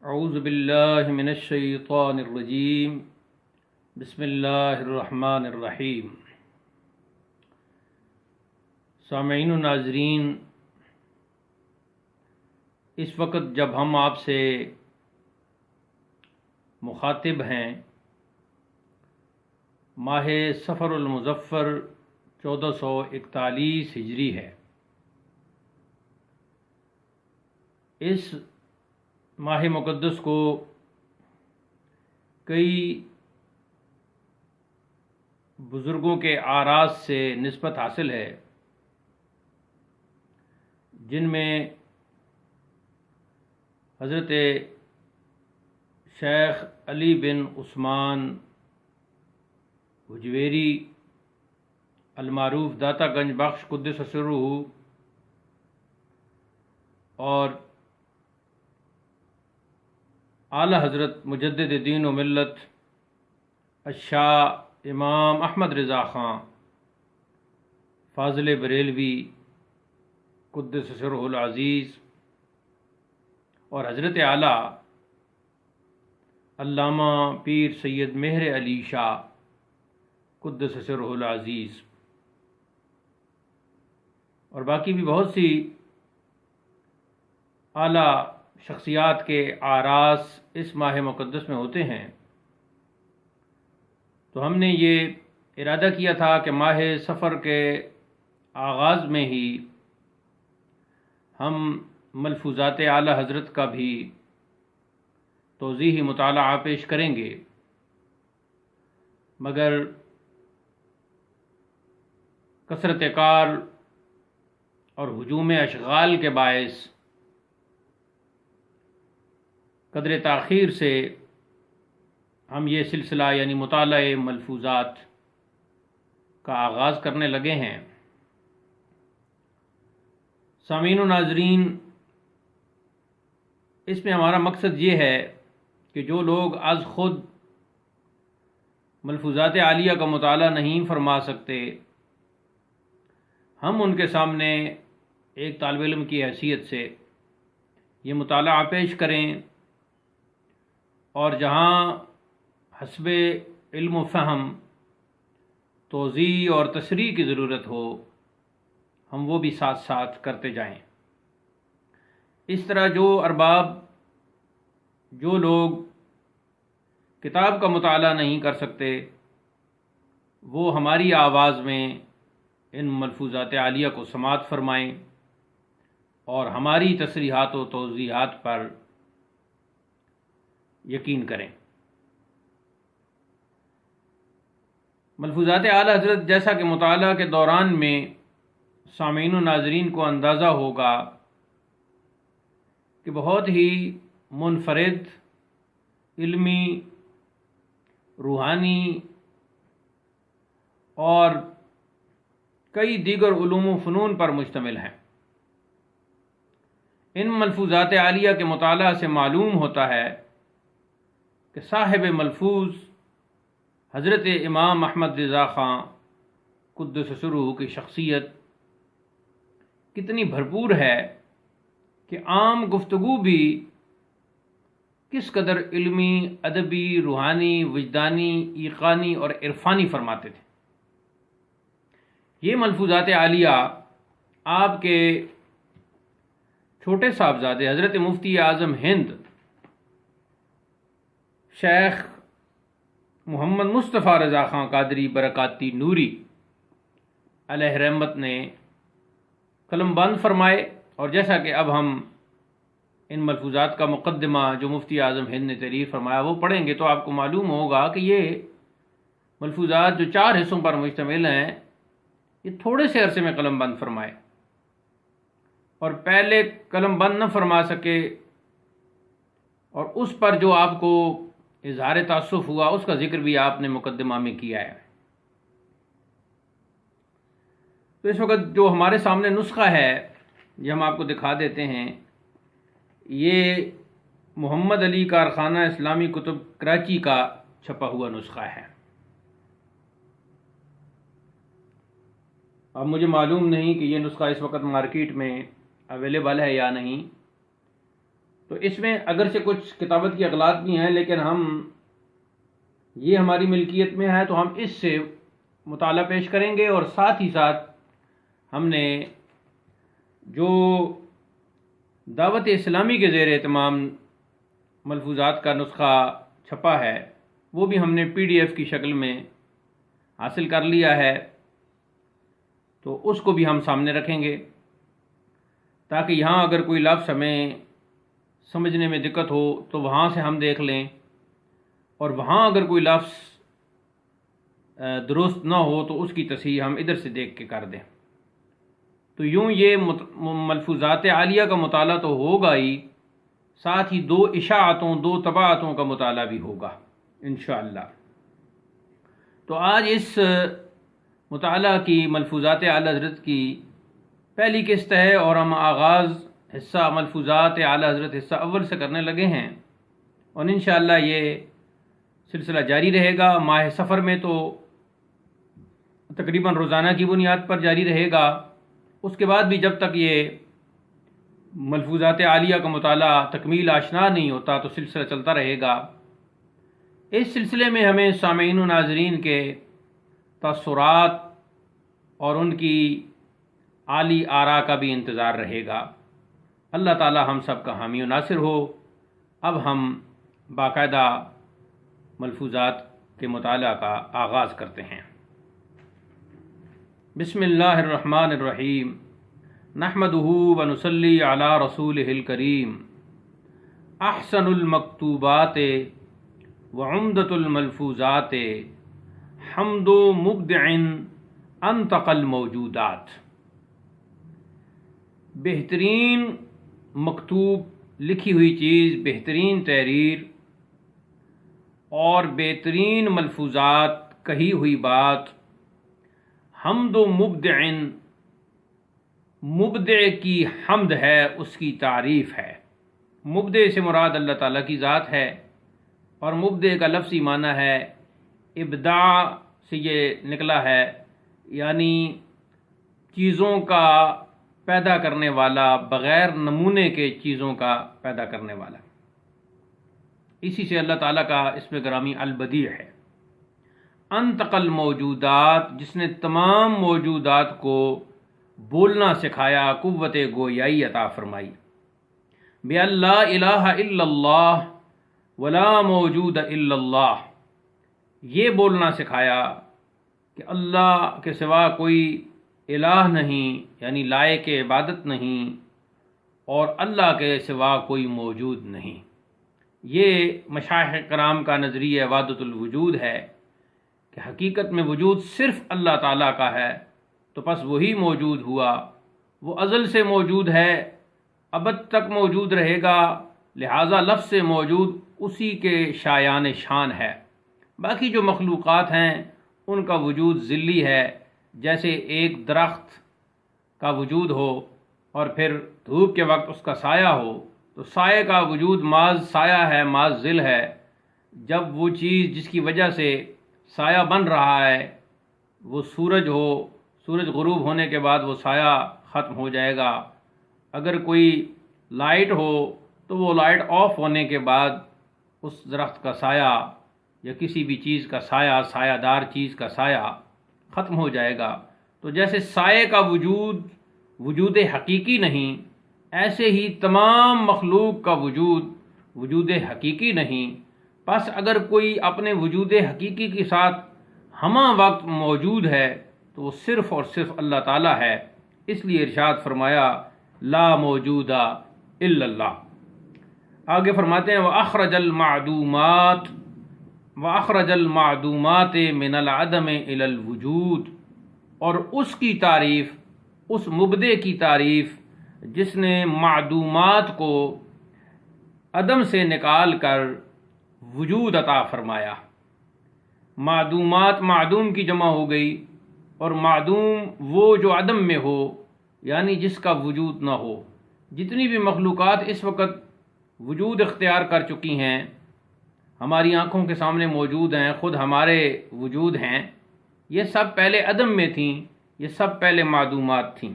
اعوذ باللہ من الشیطان الرجیم بسم اللہ الرحمن الرحیم۔ سامعین و ناظرین، اس وقت جب ہم آپ سے مخاطب ہیں، ماہ صفر المظفر 1441 ہجری ہے۔ اس ماہ مقدس کو کئی بزرگوں کے آراز سے نسبت حاصل ہے، جن میں حضرت شیخ علی بن عثمان حجویری المعروف داتا گنج بخش قدس سرہ اور اعلی حضرت مجدد دین و ملت الشاہ امام احمد رضا خان فاضل بریلوی قدس سرہ العزیز اور حضرت اعلی علامہ پیر سید مہر علی شاہ قدس سرہ العزیز اور باقی بھی بہت سی اعلیٰ شخصیات کے آراز اس ماہ مقدس میں ہوتے ہیں، تو ہم نے یہ ارادہ کیا تھا کہ ماہ صفر کے آغاز میں ہی ہم ملفوظات اعلی حضرت کا بھی توضیحی مطالعہ پیش کریں گے، مگر کثرت کار اور ہجوم اشغال کے باعث قدر تاخیر سے ہم یہ سلسلہ یعنی مطالعہ ملفوظات کا آغاز کرنے لگے ہیں۔ سامعین و ناظرین، اس میں ہمارا مقصد یہ ہے کہ جو لوگ از خود ملفوظات عالیہ کا مطالعہ نہیں فرما سکتے، ہم ان کے سامنے ایک طالب علم کی حیثیت سے یہ مطالعہ پیش کریں، اور جہاں حسب علم و فہم توضیح اور تشریح کی ضرورت ہو، ہم وہ بھی ساتھ ساتھ کرتے جائیں۔ اس طرح جو ارباب، جو لوگ کتاب کا مطالعہ نہیں کر سکتے، وہ ہماری آواز میں ان ملفوظات عالیہ کو سماعت فرمائیں اور ہماری تصریحات و توضیحات پر یقین کریں۔ ملفوظات اعلی حضرت جیسا کہ مطالعہ کے دوران میں سامعین و ناظرین کو اندازہ ہوگا کہ بہت ہی منفرد، علمی، روحانی اور کئی دیگر علوم و فنون پر مشتمل ہیں۔ ان ملفوظات عالیہ کے مطالعہ سے معلوم ہوتا ہے کہ صاحب ملفوظ حضرت امام احمد رضا خان قدس سرہ کی شخصیت کتنی بھرپور ہے کہ عام گفتگو بھی کس قدر علمی، ادبی، روحانی، وجدانی، ایقانی اور عرفانی فرماتے تھے۔ یہ ملفوظات عالیہ آپ کے چھوٹے صاحبزادے حضرت مفتی اعظم ہند شیخ محمد مصطفیٰ رضا خان قادری برکاتی نوری علیہ رحمت نے قلم بند فرمائے، اور جیسا کہ اب ہم ان ملفوظات کا مقدمہ جو مفتی اعظم ہند نے تحریر فرمایا وہ پڑھیں گے، تو آپ کو معلوم ہوگا کہ یہ ملفوظات جو 4 حصوں پر مشتمل ہیں، یہ تھوڑے سے عرصے میں قلم بند فرمائے، اور پہلے قلم بند نہ فرما سکے، اور اس پر جو آپ کو اظہار تأسف ہوا اس کا ذکر بھی آپ نے مقدمہ میں کیا ہے۔ تو اس وقت جو ہمارے سامنے نسخہ ہے یہ ہم آپ کو دکھا دیتے ہیں، یہ محمد علی کارخانہ اسلامی کتب کراچی کا چھپا ہوا نسخہ ہے۔ اب مجھے معلوم نہیں کہ یہ نسخہ اس وقت مارکیٹ میں اویلیبل ہے یا نہیں، تو اس میں اگرچہ کچھ کتابت کی اغلاط بھی ہیں، لیکن یہ ہماری ملکیت میں ہے تو ہم اس سے مطالعہ پیش کریں گے، اور ساتھ ہی ساتھ ہم نے جو دعوت اسلامی کے زیر اہتمام ملفوظات کا نسخہ چھپا ہے وہ بھی ہم نے PDF کی شکل میں حاصل کر لیا ہے، تو اس کو بھی ہم سامنے رکھیں گے تاکہ یہاں اگر کوئی لفظ ہمیں سمجھنے میں دقت ہو تو وہاں سے ہم دیکھ لیں، اور وہاں اگر کوئی لفظ درست نہ ہو تو اس کی تصحیح ہم ادھر سے دیکھ کے کر دیں۔ تو یوں یہ ملفوظات عالیہ کا مطالعہ تو ہوگا ہی، ساتھ ہی 2 اشاعتوں 2 طباعتوں کا مطالعہ بھی ہوگا انشاءاللہ۔ تو آج اس مطالعہ کی ملفوظات اعلیٰ حضرت کی پہلی قسط ہے، اور ہم آغاز حصہ ملفوظات اعلیٰ حضرت حصہ اول سے کرنے لگے ہیں، اور انشاءاللہ یہ سلسلہ جاری رہے گا۔ ماہ سفر میں تو تقریباً روزانہ کی بنیاد پر جاری رہے گا، اس کے بعد بھی جب تک یہ ملفوظات عالیہ کا مطالعہ تکمیل آشنا نہیں ہوتا تو سلسلہ چلتا رہے گا۔ اس سلسلے میں ہمیں سامعین و ناظرین کے تاثرات اور ان کی عالی آراء کا بھی انتظار رہے گا۔ اللہ تعالی ہم سب کا حامی و ناصر ہو۔ اب ہم باقاعدہ ملفوظات کے مطالعہ کا آغاز کرتے ہیں۔ بسم اللہ الرحمن الرحیم، نحمدہ ونصلی علی رسولہ الکریم۔ احسن المکتوبات وعمدۃ الملفوظات حمد مبدع انطق الموجودات۔ بہترین مکتوب لکھی ہوئی چیز، بہترین تحریر اور بہترین ملفوظات کہی ہوئی بات، حمد و مبدع، مبدع کی حمد ہے، اس کی تعریف ہے۔ مبدع سے مراد اللہ تعالیٰ کی ذات ہے، اور مبدع کا لفظی معنی ہے ابداع سے یہ نکلا ہے، یعنی چیزوں کا پیدا کرنے والا، بغیر نمونے کے چیزوں کا پیدا کرنے والا۔ اسی سے اللہ تعالیٰ کا اسم گرامی البدیع ہے۔ انطق الموجودات، جس نے تمام موجودات کو بولنا سکھایا، قوت گویائی عطا فرمائی۔ بِأَن لَا الٰہ الا اللہ ولا موجود الا اللہ، یہ بولنا سکھایا کہ اللہ کے سوا کوئی الہ نہیں، یعنی لائق عبادت نہیں، اور اللہ کے سوا کوئی موجود نہیں۔ یہ مشائخ کرام کا نظریہ وحدت الوجود ہے کہ حقیقت میں وجود صرف اللہ تعالیٰ کا ہے، تو پس وہی موجود ہوا، وہ ازل سے موجود ہے، ابد تک موجود رہے گا، لہٰذا لفظ موجود اسی کے شایان شان ہے۔ باقی جو مخلوقات ہیں ان کا وجود ذلی ہے، جیسے ایک درخت کا وجود ہو اور پھر دھوپ کے وقت اس کا سایہ ہو، تو سائے کا وجود محض سایہ ہے، محض ظل ہے۔ جب وہ چیز جس کی وجہ سے سایہ بن رہا ہے وہ سورج ہو، سورج غروب ہونے کے بعد وہ سایہ ختم ہو جائے گا۔ اگر کوئی لائٹ ہو تو وہ لائٹ آف ہونے کے بعد اس درخت کا سایہ یا کسی بھی چیز کا سایہ، سایہ دار چیز کا سایہ ختم ہو جائے گا۔ تو جیسے سائے کا وجود وجود حقیقی نہیں، ایسے ہی تمام مخلوق کا وجود حقیقی نہیں۔ پس اگر کوئی اپنے وجود حقیقی کے ساتھ ہمہ وقت موجود ہے تو وہ صرف اور صرف اللہ تعالیٰ ہے۔ اس لیے ارشاد فرمایا لا موجود الا اللہ۔ آگے فرماتے ہیں وَأَخْرَجَ الْمَعْدُومَاتِ مِنَ الْعَدَمِ إِلَى الْوُجُودِ، اور اس کی تعریف، اس مبدع کی تعریف جس نے معدومات کو عدم سے نکال کر وجود عطا فرمایا۔ معدومات معدوم کی جمع ہو گئی، اور معدوم وہ جو عدم میں ہو، یعنی جس کا وجود نہ ہو۔ جتنی بھی مخلوقات اس وقت وجود اختیار کر چکی ہیں، ہماری آنکھوں کے سامنے موجود ہیں، خود ہمارے وجود ہیں، یہ سب پہلے عدم میں تھیں، یہ سب پہلے معدومات تھیں۔